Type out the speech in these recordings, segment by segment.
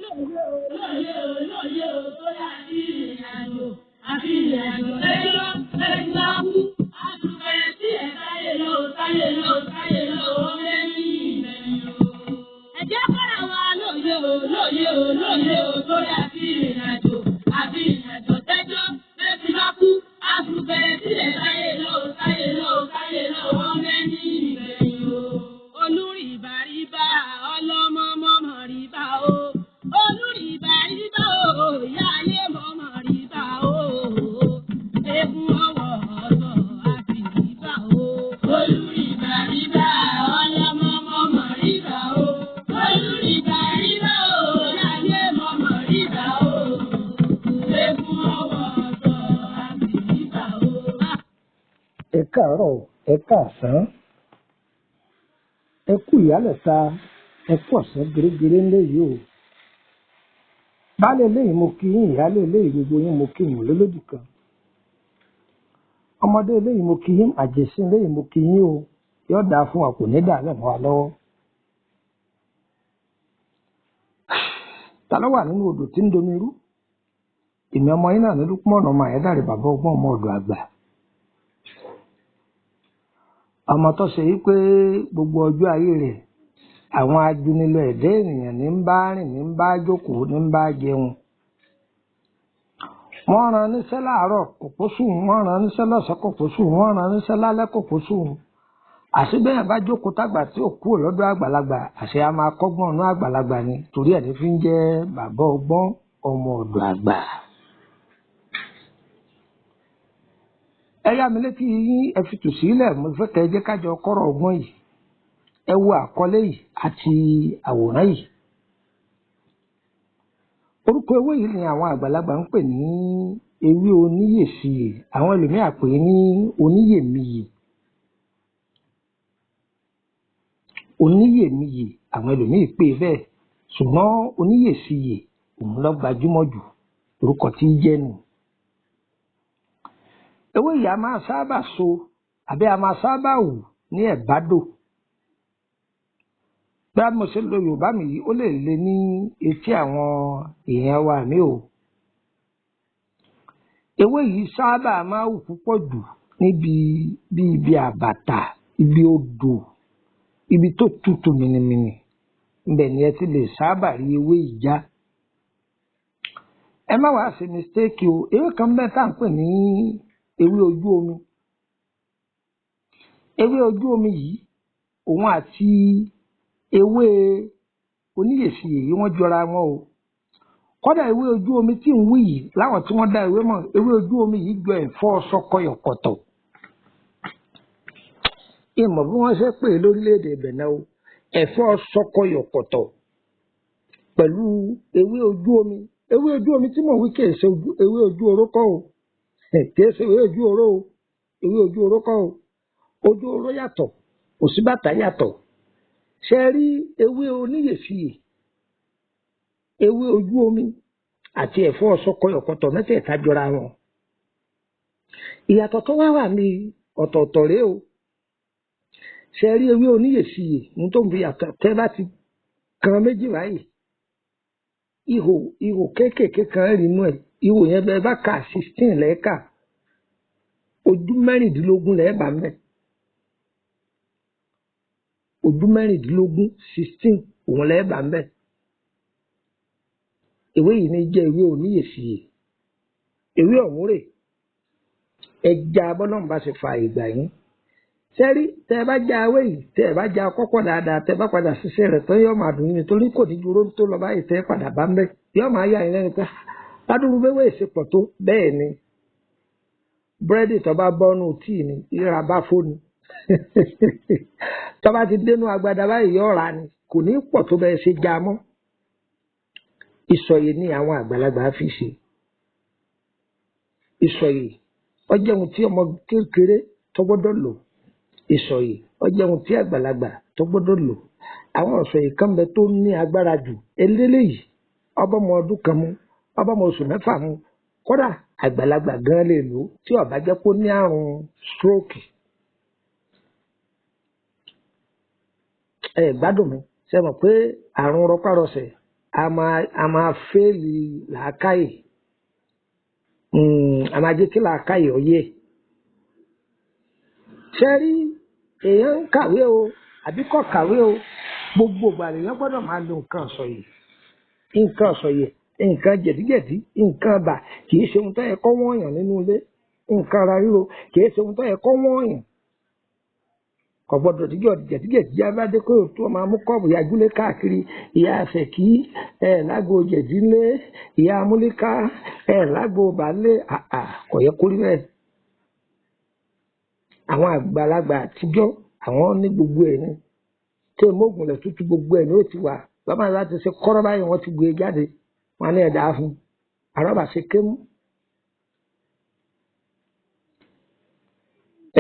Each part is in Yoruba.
Lóye o tó yà sí ìrìnàjò àfi ìrìnàjò lẹ́jọ́ lẹ́jọ́ kú àtúbẹ̀ tí ẹ̀ táyé lọ ó lẹ́yìn ìgbẹ̀yìn o. Ẹ jẹ́ kọ́ra wa lóye o tó yà sí ìrìnàjò àfi ìrìnàjò lẹ́jọ́ lẹ́jọ́ kú àtúbẹ̀ tí ẹ̀ táyé lọ ó lẹ́yìn ìgbẹ̀yìn o. Olúrìbàrìbà ọlọ́mọmọmọ rìbà o. Olúrìbàrìbà o, ìyá ayé mọ̀mọ́ rìbà o. Eégún ọwọ́ ọ̀tọ̀ àti rìbà o. Olúrìbàrìbà ọlọ́mọmọmọ rìbà o. Olúrìbàrìbà o, ìyá ayé mọ̀mọ́ rìbà o. Eégún ọwọ́ ọ̀tọ̀ àti rìbà o. Ẹ káàárọ̀, ẹ káàsán, ẹ kú ìyálẹ̀ta, ẹ kú ọ̀sán gẹ́gẹ́rẹ́ ńlẹ̀ yìí o. Baálé eléyìí mo kí yín, ìyálé eléyìí gbogbo yín mo kí yín lólódì kan. Ọmọdé eléyìí mo kí yín, àjèsí eléyìí mo kí yín o. Yóò dáa fún wa, kò ní dà lẹ́mọ́ wa lọ́wọ́. Ta ló wà nínú odò tí ń domi rú? Èmi ọmọ yín náà ní Lúpọ̀nà ọmọ Àyẹ́dàrè bàbá ọgbọ́n ọmọ ọ̀dọ̀ àgbà. Ọmọ tó ṣe yí pé gbogbo ọjọ́ ayé rẹ̀ àwọn ajunilọ ẹ̀dá ènìyàn ní ń bá rìn, ní ń bá jókòó, ní ń bá jẹun. Wọ́n rán níṣẹ́ láàárọ̀ kò pósùn, wọ́n rán níṣẹ́ lọ́sàn-án kò pósùn, wọ́n rán níṣẹ́ lálẹ́ kò pósùn. Àṣebẹ́yàn bá jókòó tágbà tí ò kúrò lọ́dọ̀ àgbàlagbà, àṣẹ a máa kọ́gbọ́n ọ̀nà àgbàlagbà ni, torí ẹ̀ ní fi ń jẹ́ bàbá ọgbọ́n ọmọ ọ̀dọ̀ àgbà. Ẹ yá mi létí yín, ẹ fi tù sílẹ̀, mo fẹ́ kẹ́ ẹ jẹ́ kájọ kọ́rọ̀ ọgbọ́n yìí. Ẹ wo àkọlé yìí àti àwòrán yìí. Orúkọ ewé yìí ni àwọn àgbàlagbà ń pè ní ewé oníyèsíyè, àwọn ẹlòmíà pè ní oníyèmíyè. Oníyèmíyè àwọn ẹlòmíì pè bẹ́ẹ̀, ṣùgbọ́n oníyèsíyè òun ló gbajúmọ̀ jù, orúkọ tí í jẹ́ nù. Ewé yìí a máa sábà so àbí a máa sábà wù ní ẹ̀bádò. Bí a mo ṣe lo Yorùbá mi yìí, ó lè le ní etí àwọn èèyàn wa mi o. Ewé yìí sábà máa wù púpọ̀ jù níbi bí ibi àbàtà, ibi odò, ibi tó tutù mìnìmìnì. Ibẹ̀ ni ẹ ti lè sábà rí ewé yìí já. Ẹ má wàá ṣe mistake o, ewé kan bẹ́ẹ̀ tá à ń pè ní ewé ojú omi. Ewé ojú omi yìí, òun àti ewé oníyèsíyè yìí wọ́n jọra wọn o. Kódà ewé ojú omi tí ń wí yìí, láwọn tí wọ́n dá ewé mọ̀, ewé ojú omi yìí jọ ẹ̀fọ́ ṣọkọyọ̀kọ̀tọ̀. Ìmọ̀ bí wọ́n ṣe pè é lórílẹ̀‐èdè Bẹ̀nẹ̀ o, ẹ̀fọ́ ṣọkọyọ̀kọ̀tọ̀ pẹ̀lú ewé ojú omi. Ewé ojú omi tí mò ń wí kìí ṣe ewé ojú oró kọ́ o, kìí ṣe ewé ojú oró o, ewé ojú oró kọ́ o. Ojú oró yàtọ̀, òsínbàtà yàtọ̀. Ṣé rí ewé oníyèsíyè, ewé ojú omi àti ẹ̀fọ́ ṣọkọyọ̀kọ̀tọ̀ mẹ́tẹ̀ẹ̀ta jọra wọn. Ìyàtọ̀ tó wà ní ọ̀tọ̀ọ̀tọ̀ rèé o. Ṣé rí ewé oníyèsíyè ní tó ń fi yàtọ̀, tẹ́ bá ti kan méjì báyìí, ihò kéékèèké kan rí inú ẹ̀, ihò yẹn bẹ́ẹ̀ bá kà 16 lẹ́ẹ̀ka, ojú 16 lẹ́ẹ̀bà mẹ́. Ojú 16 òun lẹ́ẹ̀bà mẹ́. Ewé yìí ní jẹ́ ewé oníyèsíyè. Ewé ọ̀hún rè, ẹja bọ́lọ́mù bá ṣe fa ìgbà yín. Sẹ́rí tẹ́ ẹ bá já ewé yìí, tẹ́ ẹ bá já kọ́kọ́ dáadáa, tẹ́ ẹ bá padà ṣiṣẹ́ rẹ̀ tán, yóò máa dùn yín nítorí kò ní dúró tó lọ báyìí tẹ́ ẹ padà bá ń bẹ́. Yóò máa yà yín lẹ́nu pé ládùúgbò bẹ́wé ìṣepọ̀ tó bẹ́ẹ̀ ni. Búrẹ́dì tó bá bọ́nú tíì ni, ìra bá fóni. Tó bá ti dénú agbada báyìí yóò rà ni, kò ní pọ̀ tó bẹ́ẹ̀ ṣe já mọ́. Ìsọ̀yè ni àwọn àgbàlagbà fi ṣe. Ìsọ̀yè ó jẹ́ ohun tí ọmọ kékeré tó gbọ́dọ̀ lò. Ìsọ̀yè ó jẹ́ ohun tí àgbàlagbà tó gbọ́dọ̀ lò. Àwọn ìsọ̀yè kan bẹ tó ní agbára jù. Eléyìí ọbọ̀mọ ọdún kan mú, ọbọ̀mọ oṣù mẹ́fà mú. Kódà àgbàlagbà gan lè lò tí ó bá jẹ́ kó ní àrùn stroke. Ẹ gbádùn mi, ṣe mọ̀ pé àrùn rọpárọsẹ̀ a máa fẹ́ẹ̀lì làákàyè a máa jẹ́ kí làákàyè ọyẹ. ṣe rí èèyàn ń kàwé o àbí kò kàwé o gbogbo ìgbà lèèyàn gbọ́dọ̀ máa lo nǹkan ọ̀sọ̀yè nǹkan jẹ̀díjẹ̀dí nǹkan bà kì í ṣe ohun tó yẹ kó wọ́n yàn nínú ilé nǹkan ara ríro kì í ṣe ohun tó yẹ kó wọ́n yàn. kò gbọ́dọ̀ díjọ́ jẹ̀díjẹ̀dí abádé kó tó máa mú kọ́ọ̀bù yajúlé káàkiri ìyá àfẹ̀kí lágbo jẹ̀dílé ìyá amúlíká lágbo bàálé kò yẹ kó rí bẹ́ẹ̀. àwọn àgbàlagbà àtijọ́ àwọn ní gbogbo ẹ̀ ní tí mọ́gùn lẹ̀ tútù gbogbo ẹ̀ ní ó ti wà bàbá láti ṣe kọ́rọ́ báyìí wọ́n ti gbé jáde wọn ní ẹ̀dá fún àrọ́bà ṣe kémú.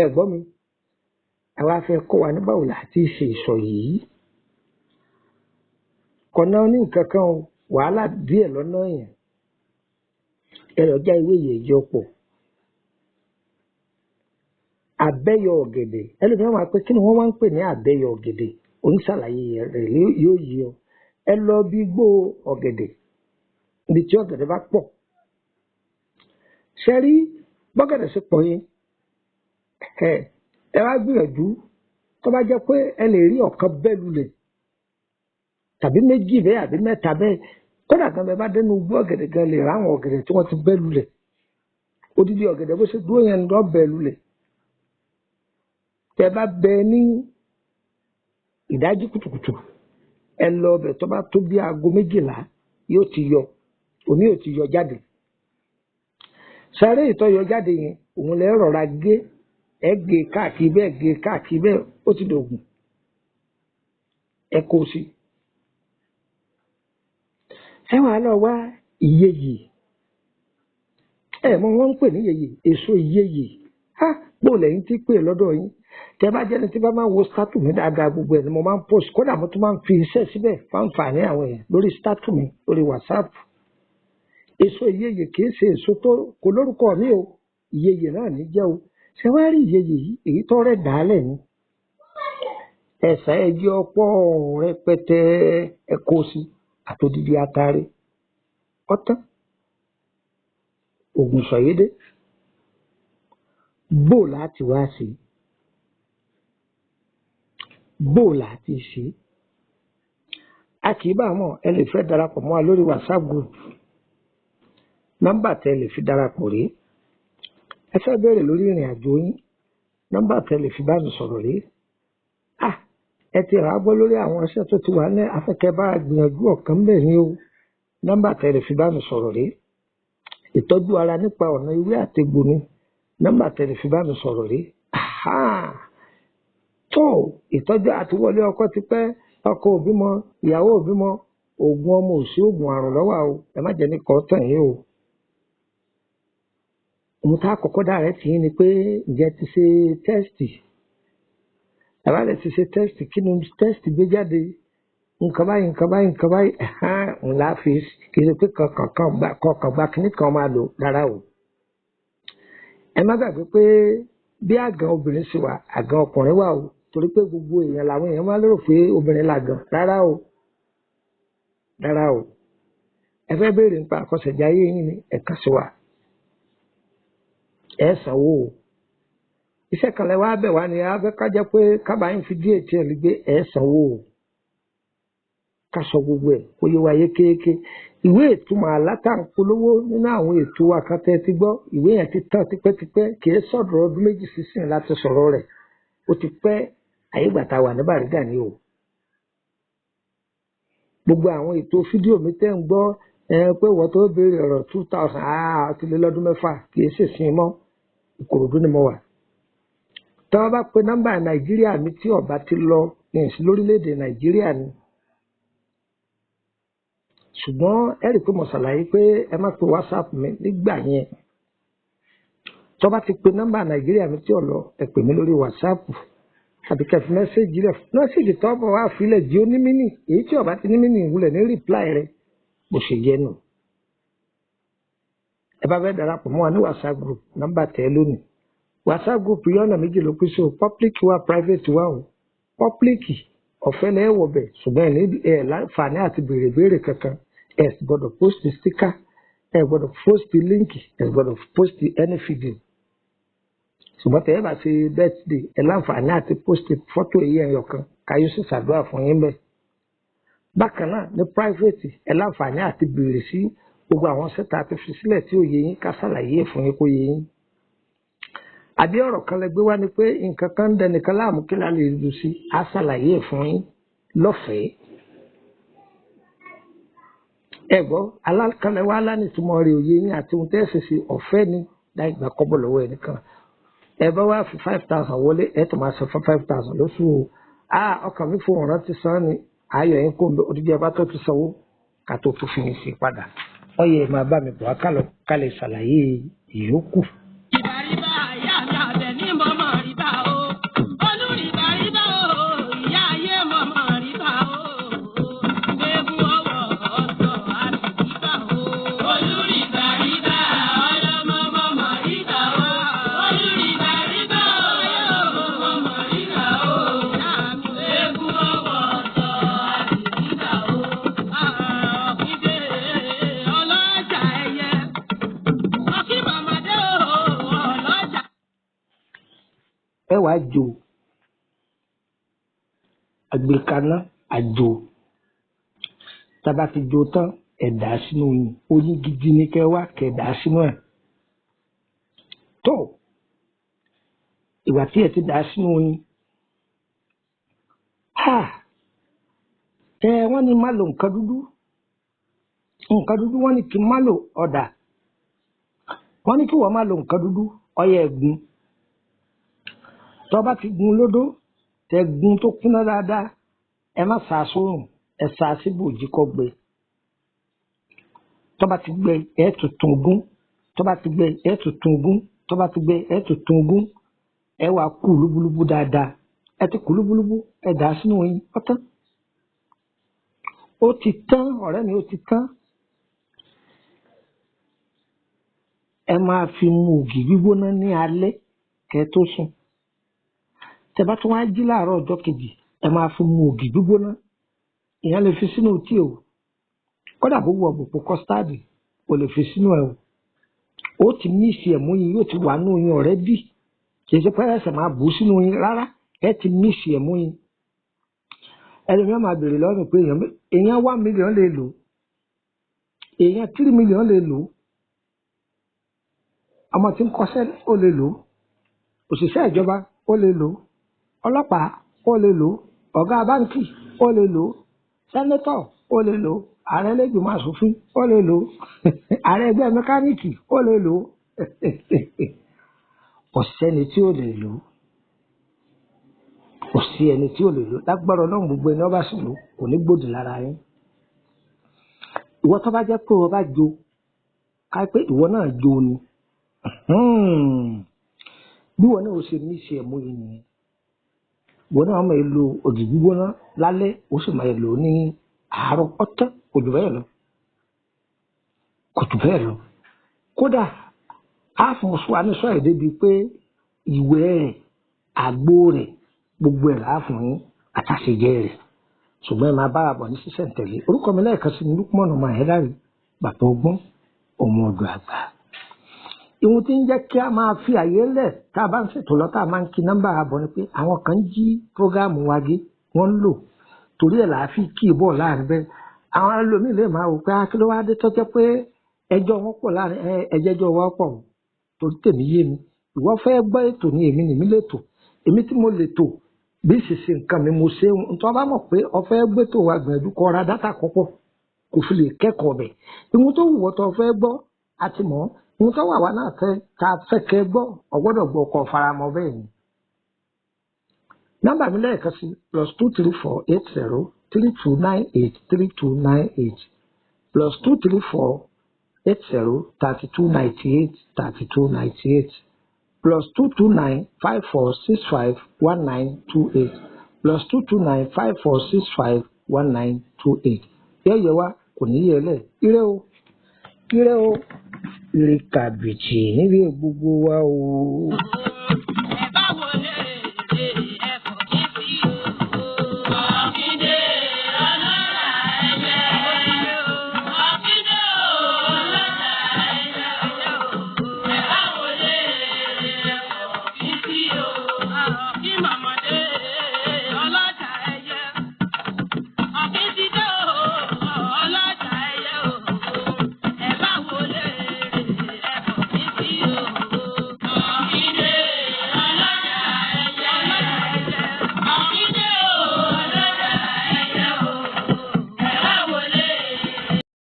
ẹ gbọ́ mi àwa fẹ́ kọ́ wa ní báwo láti ṣe ìsọ̀ yìí kọ̀nà ní nǹkan kan wàhálà díẹ̀ lọ́nà yẹn ẹ̀rọ já ìwé yẹn yọ pọ̀ àbẹ́yọ ọ̀gẹ̀dẹ̀ ẹlòmíràn máa pẹ́ kí ni wọ́n máa ń pè ní àbẹ́yọ ọ̀gẹ̀dẹ̀ oníṣàlàyé rẹ̀ yóò yí ọ ẹ lọ bí gbó ọ̀gẹ̀dẹ̀ ibi tí ọ̀gẹ̀dẹ̀ bá pọ̀ ṣe rí bọ́gẹ̀dẹ̀ sí pọ̀ yẹn ẹ wá gbìyànjú tó bá jẹ́ pé ẹ lè rí ọ̀kan bẹ́ẹ̀ lulẹ̀ tàbí méjì bẹ́ẹ̀ àbí mẹ́ta bẹ́ẹ̀ kódà kan bẹ́ẹ̀ bá dénú gbó ọ̀gẹ̀dẹ̀ gan lè ráwọn ọ̀gẹ̀dẹ̀ tí wọ́n ti bẹ́ẹ̀ lulẹ̀ odidi ọ̀gẹ̀dẹ̀ bó ṣe dúró yẹn lọ bẹ́ẹ̀ lulẹ̀ tẹ bá bẹ́ẹ̀ ní ìdájí kùtùkùtù ẹ lọ ọbẹ̀ tó bá tó bí aago 12 yóò ti yọ òní yóò ti yọ jáde sáré ìtọ́ yọ jáde yẹn òun lè rọra gé ẹ gé káàkiri bẹ́ẹ̀ ó ti dògùn ẹ kó sí. ẹ wàá lọ wá ìyeyè ẹ mọ wọn ń pè ní ìyeyè èso ìyeyè gbọ́ lẹ́yìn tí pè lọ́dọ̀ yín tẹ bá jẹ́ni tí bá máa wo statu mi dáadáa gbogbo ẹ̀ ni mo máa ń post kódà mo tún máa ń fi iṣẹ́ síbẹ̀ fáǹfààní àwọn èèyàn lórí statu mi lórí WhatsApp. èso ìyeyè kì í ṣe èso tó kò lórúkọ mi o ìyeyè náà ní jẹ́ o ṣé wàá rí ìyeyè yìí èyí tó rẹ̀ dálẹ̀ ni ẹ̀sà ẹjẹ́ ọ̀pọ̀ rẹpẹtẹ ẹ̀kọ́ sí àtòdìdí atare ọ̀tán ògùn sọ̀yédé bó láti wá sí bó láti ṣe a kì í bá mọ̀ ẹ lè fẹ́ darapọ̀ mọ́ wa lórí WhatsApp group nọ́mbà tẹ́ lè fi darapọ̀ rí ẹ fẹ́ bẹ̀rẹ̀ lórí ìrìn àjò yín nọ́mbà tẹ́ lè fi bá mi sọ̀rọ̀ rí ẹ ti rà á gbọ́ lórí àwọn iṣẹ́ tó ti wà ní afẹ́kẹ́ bá gbìyànjú ọ̀kan bẹ̀ ní o nọ́mbà tẹ́ lè fi bá mi sọ̀rọ̀ rí ìtọ́jú ara nípa ọ̀nà ewé àtegbò ni nọ́mbà tẹ́ lè fi bá mi sọ̀rọ̀ rí tó ìtọ́jú àtiwọlé ọkọ ti pẹ́ ọkọ òbí mọ ìyàwó òbí mọ oògùn ọmọ òsì oògùn àrùn lọ́wọ́ o ẹ má jẹ́ ní kọ́ tàn yín o. òun tá àkọ́kọ́ dára tì í ni pé ǹjẹ́ ti ṣe tẹ́sítì àbá rẹ̀ ti ṣe tẹ́sítì kí ni tẹ́sítì gbé jáde nǹkan báyìí ńlá fi kì í ṣe pé kọ̀ọ̀kan gba kíní kan máa lò rárá o. ẹ má gbàgbé pé bí àgàn obìnrin ṣe wà àgàn ọkùnrin wà o torí pé gbogbo èèyàn làwọn èèyàn máa lérò pé obìnrin làgàn rárá o ẹ fẹ́ béèrè nípa àkọsẹ̀jáyé yín ni ẹ̀ka sí wa ẹ sanwó o iṣẹ́ kan lẹ́wọ́ abẹ́ wa ni a fẹ́ ká jẹ́ pé kábàáyìn fi díẹ̀ tí ẹ̀ lè gbé ẹ sanwó o ká sọ gbogbo ẹ̀ kó yé wa yékéyéké ìwé ìtumọ̀ alátàǹpolówó nínú àwọn ètò àkàtẹ́ ti gbọ́ ìwé yẹn ti tán tipẹ́tipẹ́ kì í sọ̀rọ̀ ọdún 2 sísìn láti sọ̀rọ̀ rẹ̀ ó ti pẹ́ àyígbàtà wà ní Bàrígà ni o. gbogbo àwọn ètò fídíò mi tẹ́ ń gbọ́ pé wọ́n tó béèrè ọ̀rọ̀ 2000 ti lé lọ́dún 6 kì í ṣèṣin mọ́ Ìkòròdú ni mo wà. tí wọ́n bá pe nọ́mbà Nàìjíríà mi tí ọba ti lọ ìyẹnsí lórílẹ̀‐èdè Nàìjíríà ni. ṣùgbọ́n ẹ rí i pé mo ṣàlàyé pé ẹ má pe WhatsApp mi nígbà yẹn tó bá ti pe nọ́mbà Nàìjíríà mi tí ò lọ ẹ pè mí lórí WhatsApp àbí kẹfì mẹ́sẹ̀gì rẹ̀ mẹ́sẹ̀gì tó bọ̀ wá filẹ̀ jí ó ní mínì èyí tí ọba ti ní mínì ìwúlẹ̀ ní rìpláì rẹ̀ bó ṣe yẹ nù. ẹ bá fẹ́ darapọ̀ mọ́ wa ní WhatsApp group nọ́mbà tẹ́ lónìí WhatsApp group yìí ọ̀nà méjì ló pín sí o public wa private wa o public ọ̀fẹ́ lẹ́wọ̀ bẹ̀ ṣùgbọ́n ẹ̀ láǹfààní àti béèrè kankan ẹ gbọ́dọ̀ post sticker, ẹ gbọ́dọ̀ post link, ẹ gbọ́dọ̀ post any video. Ṣùgbọ́n tẹ́ ẹ bá ṣe birthday ẹ láǹfààní àti post fọ́tò èyí ẹ̀yọ̀ kan káyọ̀ sì ṣàdúrà fún yín bẹ́ẹ̀. Bákan náà ní private ẹ láǹfààní àti béèrè sí gbogbo àwọn sẹ́ta àti fi sílẹ̀ tí ò yé yín ká ṣàlàyé fún yín kó yé yín. Àbí ọ̀rọ̀ kan lẹ gbé wá ni pé nǹkan kan ń dẹnìkan láàmú kí la lè lù sí á ṣàlàyé fún yín lọ́fẹ̀ẹ́. Ẹ gbọ́ alákànlẹ̀ wá lánìtúmọ̀ rẹ̀ òye yín àti ohun tẹ́ ẹ ṣe ọ̀fẹ́ ni láì gbà kọ́bọ̀ lọ́wọ́ ẹnìkan. Ẹ bá wá fi 5,000 wọlé ẹ tó máa san fún 5,000 lóṣù o. Ọkàn mi fún ọ̀ràn ti san ni ayọ̀ yín kó odidi ọba tó ti sanwó ká tó tún fi mi sí padà. Ọyẹ máa bá mi bọ̀ ká lè ṣàlàyé ìyókù. Ìbàrìbà ìyá mi àbẹ̀ ní mọ́mọ́ rìbá o. Olùrìbà rìbá o, ìyá ayé mọ́mọ́ rìbá o. Gbégún ọwọ́ ọ̀sọ̀ àti rìbá o. Olùrìbà rìbá ọlọ́mọ mọ́mọ́ rìbá o. Olùrìbà rìbá ọlọ́mọ mọ́mọ́ rìbá o. Gbégún ọwọ́ ọ̀sọ̀ àti rìbá o. Ọ̀kíndé ọlọ́jà ẹyẹ. Ọkí màmàdé o ọlọ́jà. Ẹ wàá jò àgbékaná àjò tábà ti jò tán ẹ̀dá sínú yìí oyin gidi ní kẹ́ wá kẹ̀dá sínú ẹ̀. Tó ìgbà tí ẹ ti dà sínú yìí wọ́n ní má lo nǹkan dúdú wọ́n ní kí n má lo ọ̀dà wọ́n ní kí wọ́n má lo nǹkan dúdú ọyẹ ẹ̀gún. Tó bá ti gun lódó tẹ gun tó kúnná dáadáa ẹ má sá sórùn ẹ sá síbòjì kó gbẹ. Tó bá ti gbẹ ẹ tuntun gún, tó bá ti gbẹ ẹ tuntun gún, tó bá ti gbẹ ẹ tuntun gún. Ẹ wá kú lúbúlúbú dáadáa ẹ ti kú lúbúlúbú ẹ dà sínú yín ọtán. Ó ti tán ọ̀rẹ́ mi ó ti tán. Ẹ máa fi mu ògì gbígbóná ní alẹ́ kẹ́ tó sùn. Tẹ́ bá tún wá jí láàárọ̀ ọjọ́ kejì ẹ máa fi mu ògì gbígbóná. Ìyẹn lè fi sínú tíì o. Kódà bó wọ bòpò kọ́stáàdì o lè fi sínú ẹ o. Ó ti míìsì ẹ̀mú yín yóò ti wà nínú yín ọ̀rẹ́dì. Kì í ṣe pé ẹsẹ̀ máa bù sínú yín rárá ẹ ti míìsì ẹ̀mú yín. Ẹlòmíràn máa béèrè lọ́rùn pé èèyàn 1 million lè lò, èèyàn 3 million lè lò, ọmọ tí ń kọ́ṣẹ́ ó lè lò, òṣìṣẹ́ ìjọba ó lè lò, ọlọ́pàá ó lè lò, ọ̀gá báńkì ó lè lò, sẹ́nétọ̀ ó lè lò, ààrẹ ẹlẹ́gbìmọ̀ aṣòfin ó lè lò, ààrẹ ẹgbẹ́ mẹkáníìkì ó lè lò. Kò sẹ́ni tí ó lè lò. Kò sí ẹni tí ò lè lò. Lágbára Ọlọ́run gbogbo ẹni ọba sì lò kò ní gbòdì lára yín. Ìwọ tó bá jẹ́ pé o bá jo ká pé ìwọ náà jo ni bí wọn náà ó ṣe ní ṣe ẹ̀mú yìí nìyẹn. Ìwọ náà máa lo ògì gbígbóná lálẹ́ ó sì máa lò ní àárọ̀ ọ̀tán kò jù bẹ́ẹ̀ lọ. Kò jù bẹ́ẹ̀ lọ. Kódà á fún wa ní sọ èdè bíi pé ìwẹ̀ rẹ̀ àgbo rẹ̀ gbogbo ẹ̀ láà fún yín àtàṣejẹ rẹ̀. Ṣùgbọ́n ẹ máa bá àbọ̀ ní sísẹ̀ntẹ̀lé. Orúkọ mi lẹ́ẹ̀kan sí ni Lukman ọmọ Ayédáre bàbá ọgbọ́n ọmọ ọ̀dọ̀ àgbà. Ìwọ̀n tí ń jẹ́ kí a máa fi àyè lẹ̀ tá a bá ń ṣètò lọ tá a máa ń kí nọ́mbà àbọ̀ ni pé àwọn kan jí prógáàmù wa gé wọ́n ń lò torí ẹ̀ làá fi kí ìbọ̀ láàrin bẹ́ẹ̀. Àwọn ẹlòmíì lè máa wò pé kí ló wá dé tó jẹ́ pé ẹjọ́ wọn pọ̀ láàrin ẹjẹ́jọ́ wa pọ̀ torí tèmi yé mi. Ìwọ fẹ́ gbọ́ ètò ni èmi nìmi lè tò èmi tí mo lè tò bí ṣìṣe nǹkan mi mo ṣe nítorí bá mọ̀ pé ọ̀fẹ́ gbé tó wa gbìyànjú kọ́ ra dátà kọ́pọ̀ kò fi lè kẹ́kọ̀ọ́ bẹ̀. Ìwọ̀n tó wù ọ́ tó fẹ́ gbọ́ àti mọ̀ ìwọ̀n tó wà wá náà fẹ́ kẹ́ gbọ́ ọ̀gbọ́dọ̀ gbọ́ ọkọ̀ faramọ́ bẹ́ẹ̀ ni. Nọ́mbà mi lẹ́ẹ̀kan sí +2348032983298 +2348032983298 +22954651928 +22954651928. Yẹ́yẹ́ wa kò ní yẹ lẹ̀ ire o ire kàbìtì níbi gbogbo wa o.